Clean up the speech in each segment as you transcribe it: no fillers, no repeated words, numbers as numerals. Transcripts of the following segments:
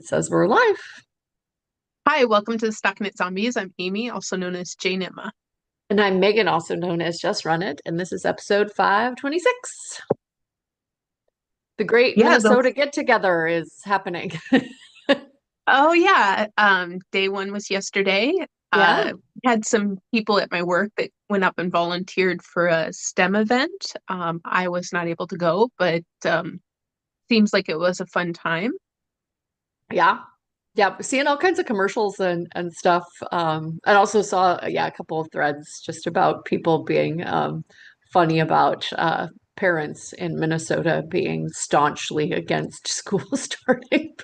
It says we're live. Hi, welcome to the StockinetteZombies. I'm Amy, also known as Jane Emma. And I'm Megan, also known as Just Run It. And this is episode 526. The Great Yeah, the Minnesota Get Together is happening. oh yeah, day one was yesterday. Yeah. Had some people at my work that went up and volunteered for a STEM event. I was not able to go, but seems like it was a fun time. Yeah. Yeah. Seeing all kinds of commercials and stuff. I also saw, a couple of threads just about people being funny about parents in Minnesota being staunchly against school starting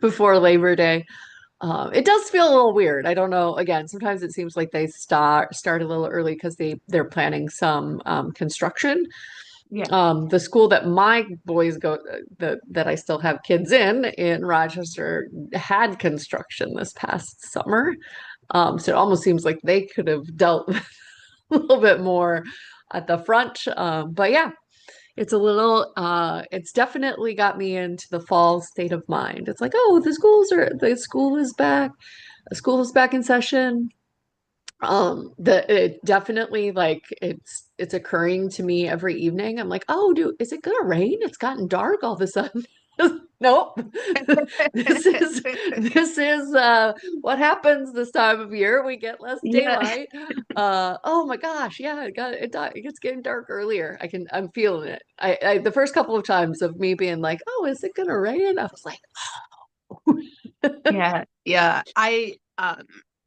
before Labor Day. It does feel a little weird. I don't know. Again, sometimes it seems like they start a little early because they're planning some construction. Yeah. The school that my boys go that I still have kids in Rochester had construction this past summer. So it almost seems like they could have dealt with a little bit more at the front. But yeah, it's definitely got me into the fall state of mind. It's like, oh, the school is back. The school is back in session. It definitely like it's occurring to me every evening. I'm like, oh, is it gonna rain? It's gotten dark all of a sudden. Nope. This is this is what happens this time of year. We get less Yeah. daylight. Oh my gosh, yeah, it's getting dark earlier. I'm feeling it. The first couple of times of me being like, oh, is it gonna rain? I was like, Yeah. Yeah. I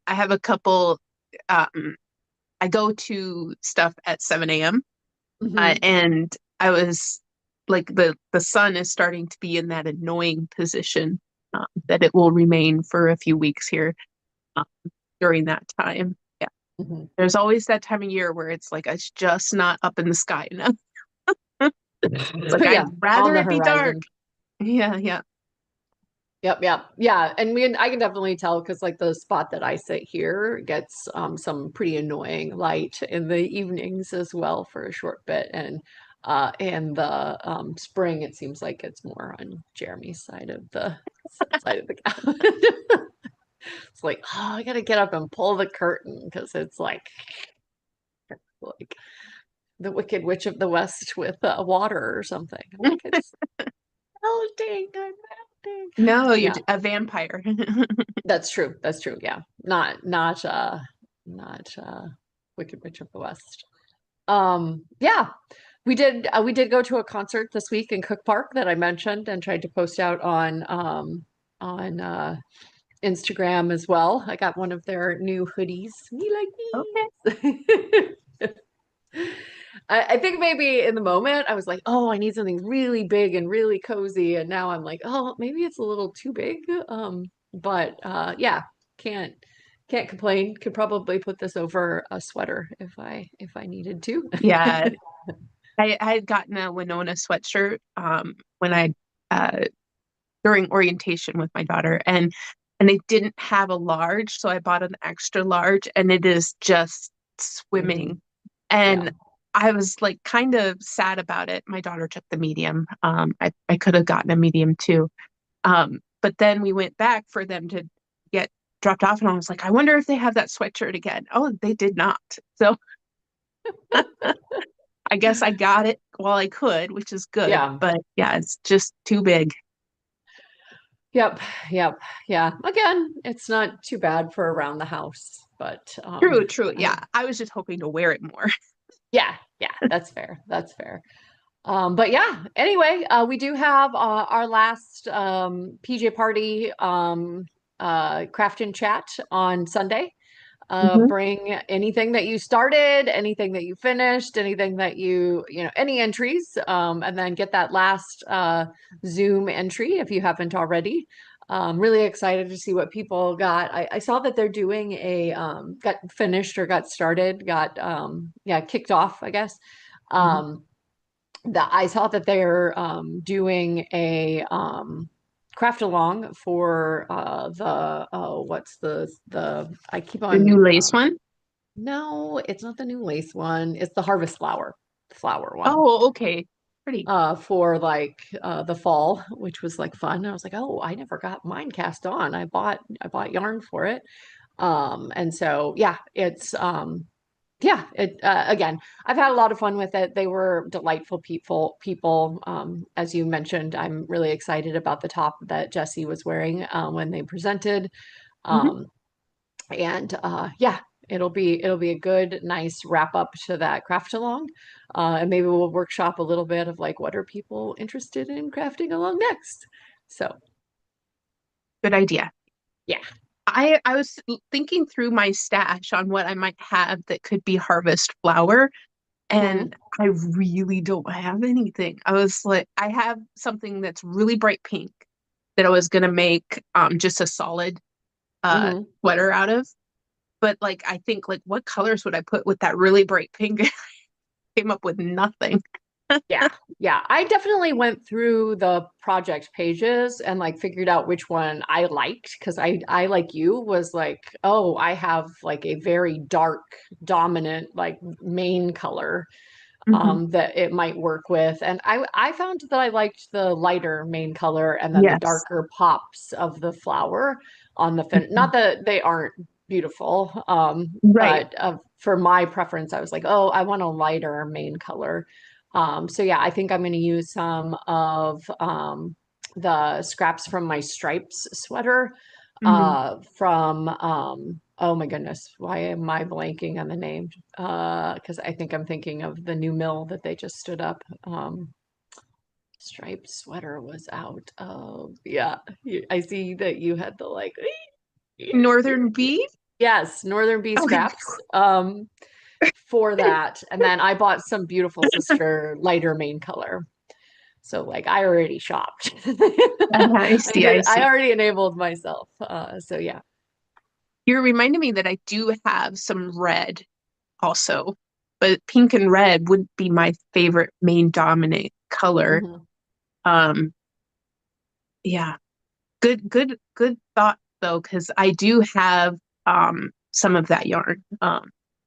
have a couple um I go to stuff at 7 a.m. mhm. And I was like the sun is starting to be in that annoying position that it will remain for a few weeks here um, during that time. Yeah, Mhm. there's always that time of year where it's like it's just not up in the sky enough. It's like Yeah, I'd on rather the it be dark. horizon. Yeah, yeah, Yep, yep, yeah, and I can definitely tell because like the spot that I sit here gets some pretty annoying light in the evenings as well for a short bit, and in the spring it seems like it's more on Jeremy's side of the side of the couch. It's like, oh, I gotta get up and pull the curtain because it's like the Wicked Witch of the West with water or something. I'm like, it's melting, I'm melting. no, you're Yeah. a vampire. That's true. That's true. Yeah. Not Wicked Witch of the West. Yeah. We did go to a concert this week in Cook Park that I mentioned and tried to post out on Instagram as well. I got one of their new hoodies. Me Okay. like me. I think maybe in the moment I was like, oh, I need something really big and really cozy. And now I'm like, oh, maybe it's a little too big. But yeah, can't can't complain. Could probably put this over a sweater if I needed to. Yeah, I had gotten a Winona sweatshirt when I uh during orientation with my daughter and they didn't have a large, so I bought an extra large and it is just Mhm. swimming. Yeah. And I was like kind of sad about it. My daughter took the medium. I could have gotten a medium too. But then we went back for them to get dropped off and I was like, I wonder if they have that sweatshirt again. Oh, they did not. So I guess I got it while I could, which is good. Yeah. But yeah, it's just too big. Yep. Yep. Yeah. Again, it's not too bad for around the house, but True, true. I Yeah. I was just hoping to wear it more. yeah, yeah, that's fair. That's fair. But yeah, anyway, we do have our last PJ party craft and chat on Sunday. Mhm. Bring anything that you started, anything that you finished, anything that any entries, and then get that last Zoom entry if you haven't already. Really excited to see what people got. I saw that they're doing got finished or got started, yeah, kicked off, I guess. Mhm. Um, that I saw that they're doing a craft along for the what's the I keep The on new lace one. no, it's not the new lace one. It's the harvest flower one. Oh, okay. Pretty. for like the fall, which was like fun. I was like, oh, I never got mine cast on. I bought yarn for it. And so yeah, it's yeah, it again, I've had a lot of fun with it. They were delightful people. As you mentioned, I'm really excited about the top that Jesse was wearing when they presented. Mhm. Um, and yeah, it'll be a good, nice wrap up to that craft along. And maybe we'll workshop a little bit of like what are people interested in crafting along next. So Good idea. yeah. I was thinking through my stash on what I might have that could be harvest flower, Hmm. and I really don't have anything. I was like, I have something that's really bright pink that I was gonna make just a solid Hmm. sweater out of. But like I think like what colors would I put with that really bright pink? Came up with nothing. Yeah, yeah. I definitely went through the project pages and like figured out which one I liked because I like you was like, oh, I have like a very dark dominant like main color Hmm. that it might work with. And I found that I liked the lighter main color and then the Yes. darker pops of the flower on the fin. Not Mhm. that they aren't beautiful, Right. but for my preference, I was like, oh, I want a lighter main color. So yeah, I think I'm going to use some of the scraps from my stripes sweater Hmm. from oh my goodness, why am I blanking on the name? Because I think I'm thinking of the new mill that they just stood up. Striped sweater was out. Oh yeah, I see that you had the like. Northern Bee? Yes, Northern Bee Okay. scraps for that, and then I bought some beautiful sister lighter main color. So like I already shopped. I I see, did. I I see. already enabled myself. So yeah. You're reminding me that I do have some red also, but pink and red would be my favorite main dominant color. Mhm. Um, yeah, good thought though, because I do have some of that yarn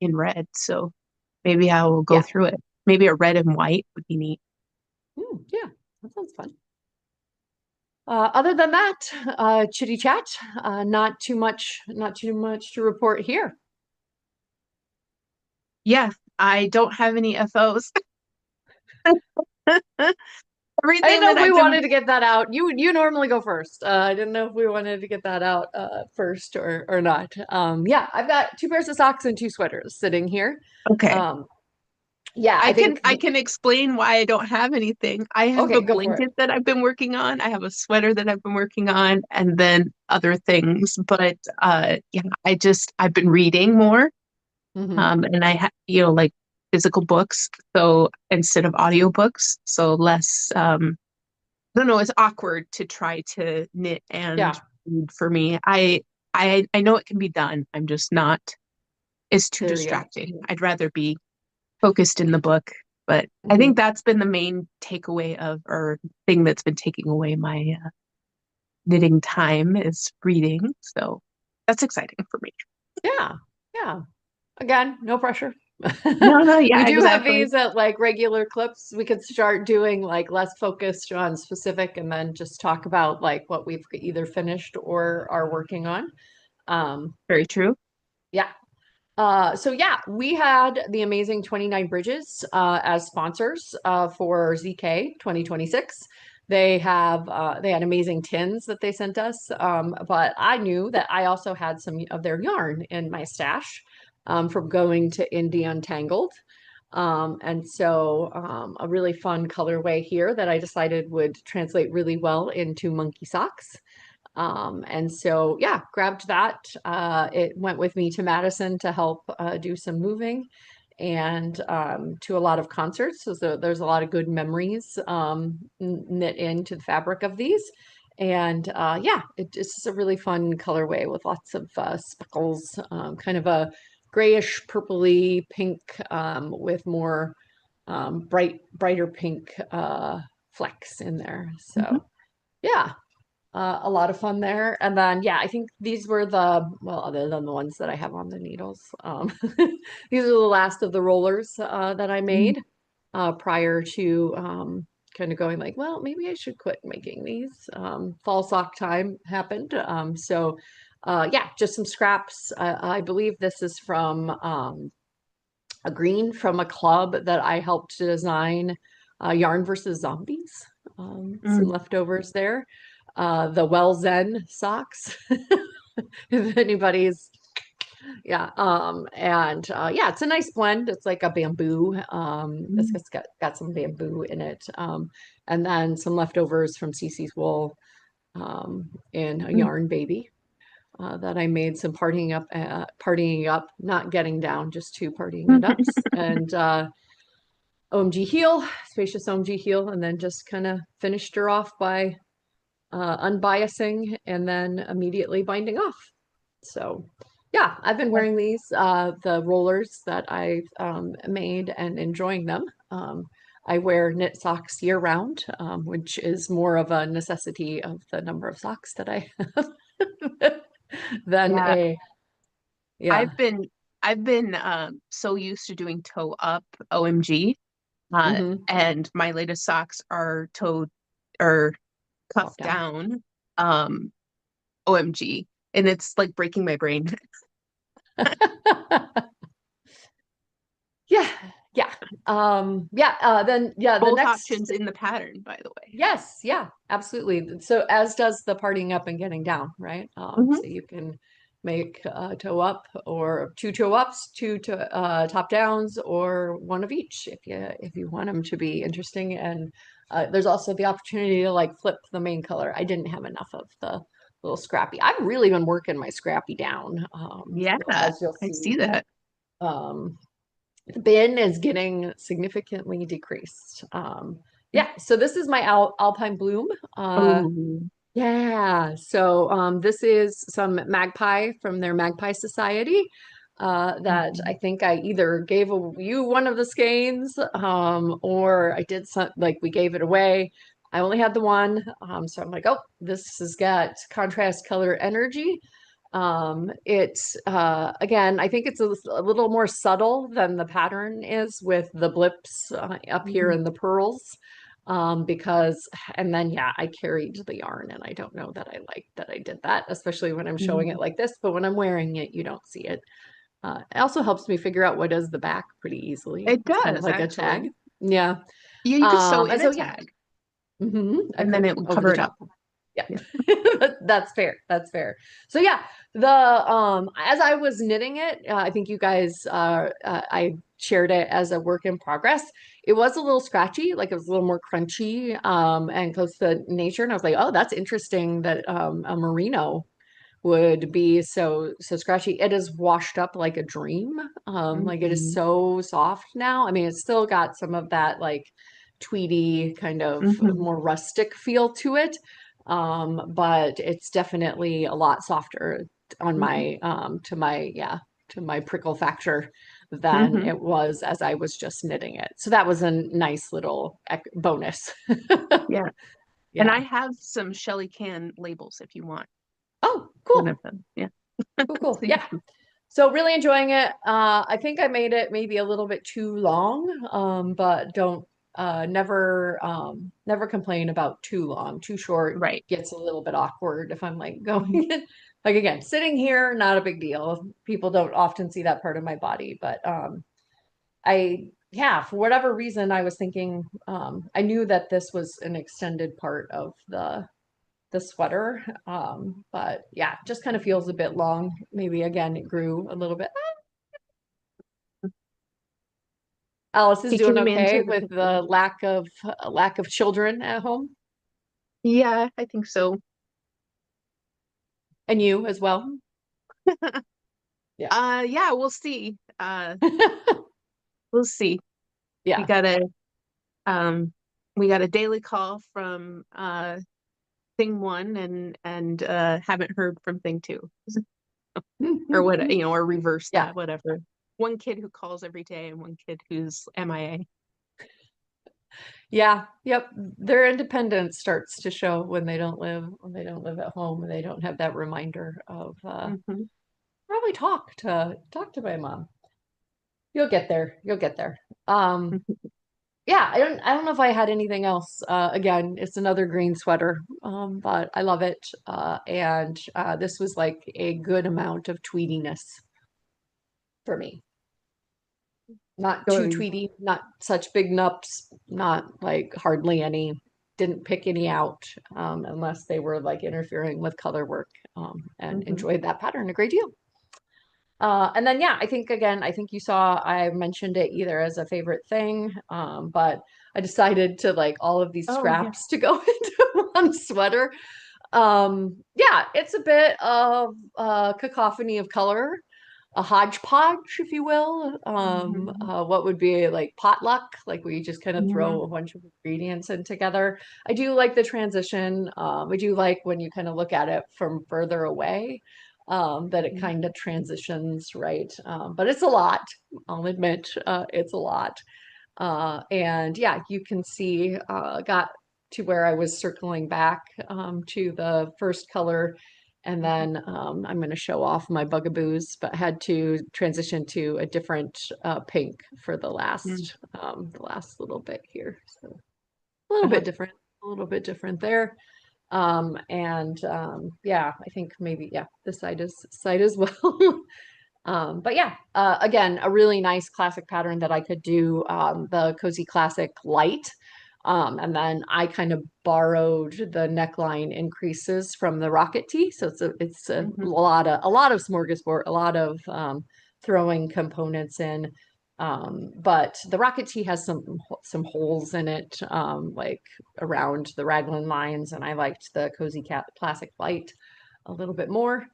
in red, so maybe I will go Yeah. through it. Maybe a red and white would be neat. Yeah. That sounds fun. Other than that, chitty chat. Not too much to report here. Yeah, I don't have any FOs. I didn't Everything know that if we I've been wanted to get that out. You normally go first. I didn't know if we wanted to get that out first or not. Yeah, I've got two pairs of socks and two sweaters sitting here. okay. Um, yeah, I I think I can explain why I don't have anything. I have a okay, go for it. blanket that I've been working on. I have a sweater that I've been working on, and then other things. But yeah, I've been reading more. Hmm. And I have like physical books, so instead of audiobooks, so less I don't know, it's awkward to try to knit and Yeah, read for me. I know it can be done. I'm just not, it's too there you go. distracting. I'd rather be focused in the book. But I think Hmm. that's been the main takeaway of, or thing that's been taking away my knitting time is reading. So that's exciting for me. Yeah, yeah. Again, no pressure. No, no, We yeah, do have exactly. these at like regular clips. We could start doing like less focused on specific and then just talk about like what we've either finished or are working on. Um, Very true. yeah. So yeah, we had the amazing 29 Bridges as sponsors for ZK 2026. They had amazing tins that they sent us. But I knew that I also had some of their yarn in my stash from going to Indie Untangled. And so a really fun colorway here that I decided would translate really well into monkey socks. And so, yeah, grabbed that. It went with me to Madison to help do some moving and to a lot of concerts. So there's a lot of good memories knit into the fabric of these. And yeah, it's just a really fun colorway with lots of speckles, kind of a grayish purpley pink with more brighter pink flecks in there. Mhm. So yeah, a lot of fun there. And then, yeah, I think these were the, well, other than the ones that I have on the needles, these are the last of the rollers that I made. prior to kind of going like, well, maybe I should quit making these. Fall sock time happened. Yeah, just some scraps. I believe this is from a green from a club that I helped to design, Yarn versus Zombies. Some Mm. leftovers there. The Well Zen socks, if anybody's, yeah. And yeah, it's a nice blend. It's like a bamboo. It's Mm. got some bamboo in it. And then some leftovers from Cece's wool, in a Mm. yarn baby. That I made some partying up, not getting down, just two partying it ups, and OMG heel, spacious OMG heel, and then just kind of finished her off by unbiasing and then immediately binding off. So yeah, I've been wearing these, the rollers that I've made and enjoying them. I wear knit socks year round, which is more of a necessity of the number of socks that I have than Yeah, a, yeah. I've been I've been so used to doing toe up OMG. Hmm. And my latest socks are toe or cuff Top down. down OMG. And it's like breaking my brain. Yeah, yeah. Yeah, then yeah, the Both next. options in the pattern, by the way. Yes, yeah, absolutely. So as does the partying up and getting down, right? Hmm. So you can make toe up or two toe ups, top downs, or one of each if you want them to be interesting. And there's also the opportunity to like flip the main color. I didn't have enough of the little scrappy. I've really been working my scrappy down, Yeah, as you'll I see. see that. Um, the bin is getting significantly decreased. Yeah, so this is my Alpine Bloom. Oh. Yeah, so this is some magpie from their Magpie Society, that I Mhm. think I either gave you one of the skeins, or I did some, like we gave it away. I only had the one, so I'm like, oh, this has got contrast color energy. It's again, I think it's a little more subtle than the pattern is with the blips up here Mhm. in the pearls. Because, and then yeah, I carried the yarn and I don't know that I like that I did that, especially when I'm showing it Mhm. like this, but when I'm wearing it, you don't see it. It also helps me figure out what is the back pretty easily. It It's kind of does like a tag. actually. Yeah. Yeah, you could sew in And a so yeah, tag I and then could it would over cover the it up. top. Yeah, Yeah. that's fair. That's fair. So yeah, the as I was knitting it, I think you guys, I shared it as a work in progress. It was a little scratchy, like it was a little more crunchy, and close to nature. And I was like, oh, that's interesting that a merino would be so scratchy. It is washed up like a dream. Like it is Mhm. so soft now. I mean, it's still got some of that like tweedy kind of Mhm. more rustic feel to it. But it's definitely a lot softer on Mhm. my to my prickle factor than Mhm. it was as I was just knitting it. So that was a nice little bonus. Yeah. And I Yeah. have some Shelly can labels if you want Oh, one of cool. them. Yeah. Cool, cool. So you Yeah. So really enjoying it. I think I made it maybe a little bit too long, but don't never complain about too long. Too short right. gets a little bit awkward if I'm like going Mhm. in. Like again, sitting here, not a big deal. People don't often see that part of my body, but I yeah, for whatever reason, I was thinking, I knew that this was an extended part of the sweater. But yeah, just kind of feels a bit long. Maybe again, it grew a little bit. Alice is Taking doing them into okay the with the picture. lack of children at home, Yeah, I think so. and you as well. Yeah. Yeah, we'll see. We'll see. We Yeah. got a um we got a daily call from thing one and haven't heard from thing two. Or what, or reverse Yeah. that, whatever. One kid who calls every day and one kid who's MIA. Yeah. Yep. Their independence starts to show when they don't live at home and they don't have that reminder of Hmm. probably talk to my mom. You'll get there. You'll get there. Um, yeah, I don't know if I had anything else. Again, it's another green sweater, but I love it. And this was like a good amount of tweediness for me. Not too Going. tweedy, not such big nups, not like hardly any. Didn't pick any out unless they were like interfering with color work, and Hmm. enjoyed that pattern a great deal. And then, yeah, I think again, I think you saw I mentioned it either as a favorite thing, but I decided to like all of these Oh yeah. scraps to go into one sweater. Yeah, it's a bit of a cacophony of color, a hodgepodge, if you will. Hmm. What would be like potluck, like we just kind of Yeah. throw a bunch of ingredients in together. I do like the transition. I do like when you kind of look at it from further away, that it Mhm. kind of transitions, right? But it's a lot, I'll admit, it's a lot. And yeah, you can see, got to where I was circling back to the first color. And Mhm. then I'm going to show off my bugaboos, but had to transition to a different pink for Mm. the last little bit here. So a little Uh-huh. bit different, a little bit different there. And yeah, I think maybe, yeah, this side as well. But yeah, again, a really nice classic pattern that I could do, the Cozy Classic Light. And then I kind of borrowed the neckline increases from the Rocket Tee. So it's Mhm. a lot of smorgasbord, a lot of throwing components in. But the Rocket Tee has some holes in it, like around the raglan lines, and I liked the Cozy Cat Classic Light a little bit more.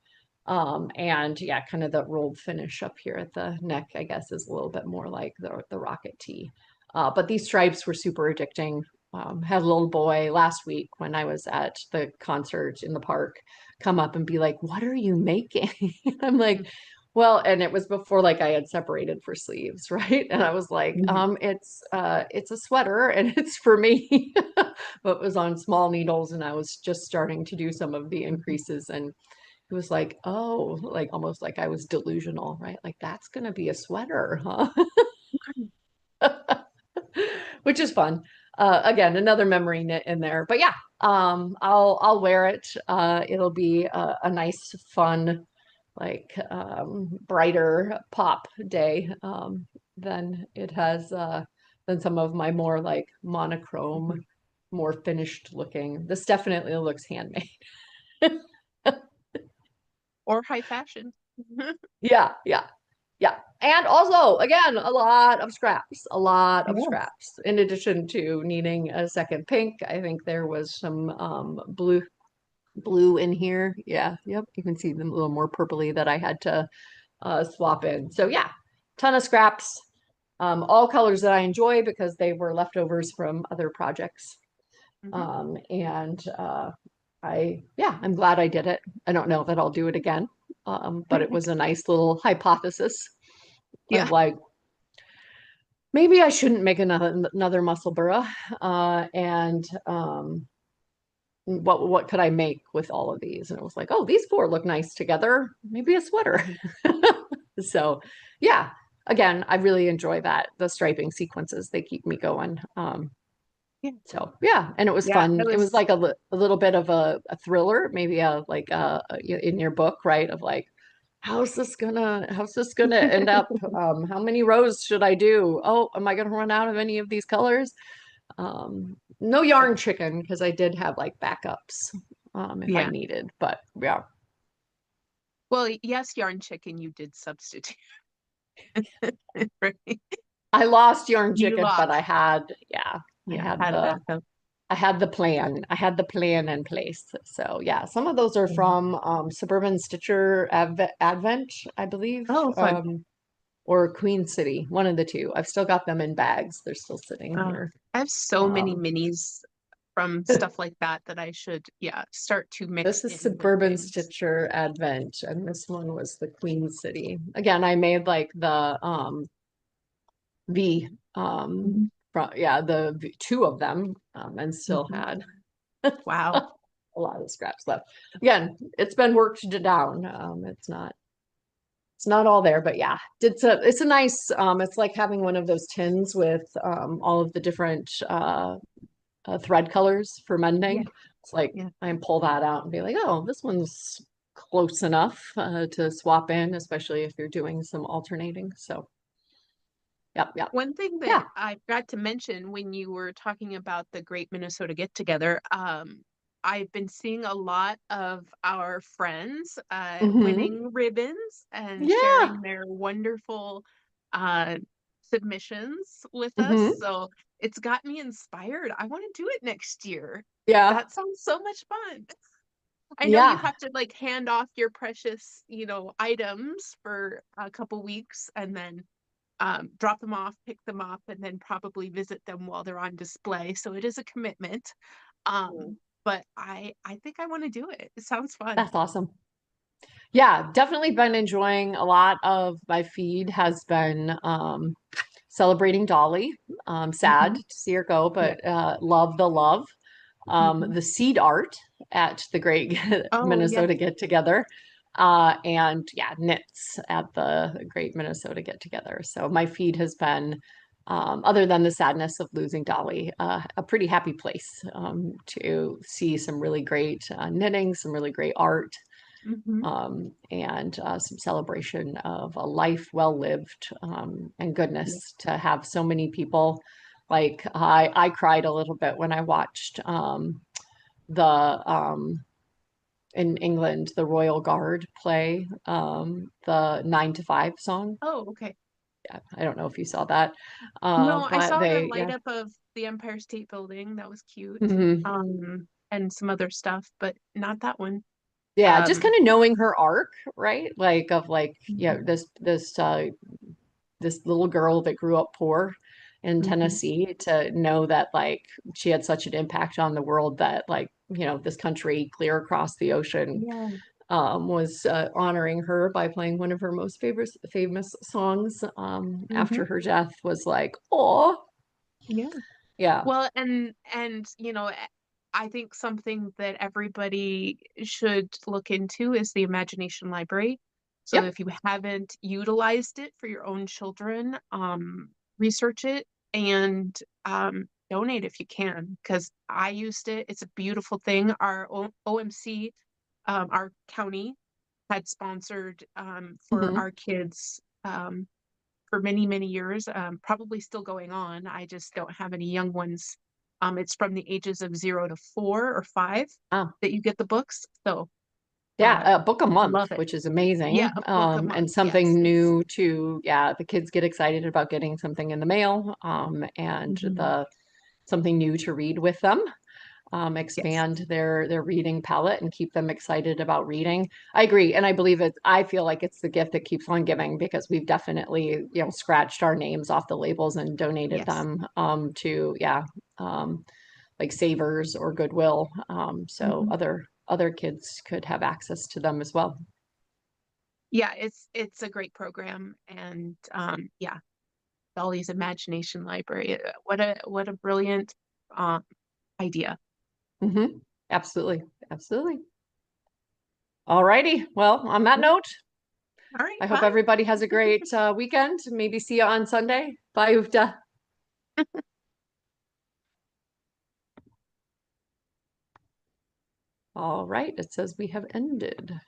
And yeah, kind of the rolled finish up here at the neck, I guess, is a little bit more like the Rocket Tee. But these stripes were super addicting. Had a little boy last week when I was at the concert in the park come up and be like, "What are you making?" I'm like, "Well," and it was before like I had separated for sleeves, right? And I was like, Mhm. it's a sweater and it's for me." But it was on small needles and I was just starting to do some of the Mhm. increases, and it was like, oh, like almost like I was delusional, right? Like that's gonna be a sweater, huh? Which is fun. Again, another memory knit in there. But yeah, I'll wear it. It'll be a nice, fun, like brighter pop day than it has than some of my more like monochrome, Mhm. more finished looking. This definitely looks handmade. Or high fashion. Yeah, yeah. Yeah. And also, again, a lot of scraps, a lot of Yeah. scraps. In addition to needing a second pink, I think there was some blue in here. Yeah, yep. You can see them a little more purpley that I had to swap in. So yeah, ton of scraps. All colors that I enjoy because they were leftovers from other projects. Mhm. And yeah, I'm glad I did it. I don't know that I'll do it again, but it was a nice little hypothesis of Yeah. like, maybe I shouldn't make another muscle burra. And what could I make with all of these? And it was like, oh, these four look nice together. Maybe a sweater. Mhm. So yeah, again, I really enjoy that. The striping sequences, they keep me going. Yeah. So yeah, and it was Yeah. fun. It It was was. like a little bit of a thriller, maybe in your book, right? Of like, how's this gonna end up? How many rows should I do? Oh, am I gonna run out of any of these colors? No Yeah. yarn chicken because I did have like backups if I Yeah. needed, but yeah, Well, yes, yarn chicken, you did substitute. Right? I lost yarn You chicken, but lost. I Yeah. had Had a backup. I had the plan. I had the plan in place. So yeah, some of those are Mhm. from Suburban Stitcher Advent, I believe, Oh, fun. or Queen City, one of the two. I've still got them in bags. They're still sitting Uh, here. I have so many Um, minis from stuff like that that I should, yeah, start to mix this is in with Suburban things. Stitcher Advent, and this one was the Queen City. Again, I made like the Mhm. yeah, two of them, and still Mhm. had Wow. a lot of scraps left. Again, it's been worked down. It's it's not all there, but yeah, it's a nice it's like having one of those tins with all of the different thread colors for Yeah, mending. It's like yeah. I can pull that out and be like, oh, this one's close enough to swap in, especially if you're doing some alternating. So, yep, yep. One thing Yeah. that I forgot to mention when you were talking about the Great Minnesota Get Together, I've been seeing a lot of our friends Hmm. winning ribbons and Yeah. sharing their wonderful uh, submissions with us. Hmm. So it's got me inspired. I want to do it next year. Yeah. That sounds so much fun. I know you Yeah. have to like hand off your precious, items for a couple weeks and then drop them off, pick them up, and then probably visit them while they're on display. So it is a commitment. Mm. But I think I want to do it. It sounds fun. That's awesome. Yeah, definitely been enjoying a lot of my feed has been celebrating Dolly. Sad Hmm. to see her go, Yeah. but love the love. Hmm. The seed art at the Great Oh, yeah. Minnesota Get Together, and yeah, knits at the Great Minnesota Get Together. So my feed has been, other than the sadness of losing Dolly, a pretty happy place to see some really great knitting, some really great art, Hmm. and some celebration of a life well lived, and Yeah. goodness to have so many people. Like I cried a little bit when I watched the in England the Royal Guard play the 9 to 5 song. Oh, okay. Yeah, I don't know if you saw that, No, I but saw the they light yeah. up of the Empire State Building. That was cute. Mhm. And some other stuff, but not that one. Yeah, just Um, kind of knowing her arc, right? Like of like, yeah, mhm, this little girl that grew up poor in mhm. Tennessee to know that like she had such an impact on the world that like, this country clear across the ocean Yeah. was honoring her by playing one of her most famous songs Hmm. after her death was like, oh, Yeah. yeah. Well, and I think something that everybody should look into is the Imagination Library. So Yep. if you haven't utilized it for your own children, research it and donate if you can, because I used it. It's a beautiful thing. Our OMC, our county, had sponsored for Hmm. our kids. For many, many years, probably still going on. I just don't have any young ones. It's from the ages of 0 to 4 or 5 Ah, that you get the books. So uh, yeah, a book a month, love it. which is Yeah, amazing. a book a And month. Yes, something it's new to, yeah, the kids get excited about getting something in the mail, and mhm, the something new to read with them. yes. Expand their reading palette and keep them excited about reading. I agree, and I believe it. I feel like it's the gift that keeps on giving because we've definitely scratched our names off the labels and donated Yes. them to like Savers or Goodwill, so Hmm. other kids could have access to them as well. Yeah, it's a great program, and yeah, Dolly's Imagination Library. What a brilliant um, idea. Hmm. Absolutely, absolutely. All righty. Well, on that note, All right, I hope bye. everybody has a great weekend. Maybe see you on Sunday. Bye, Ufta. All right, it says we have ended.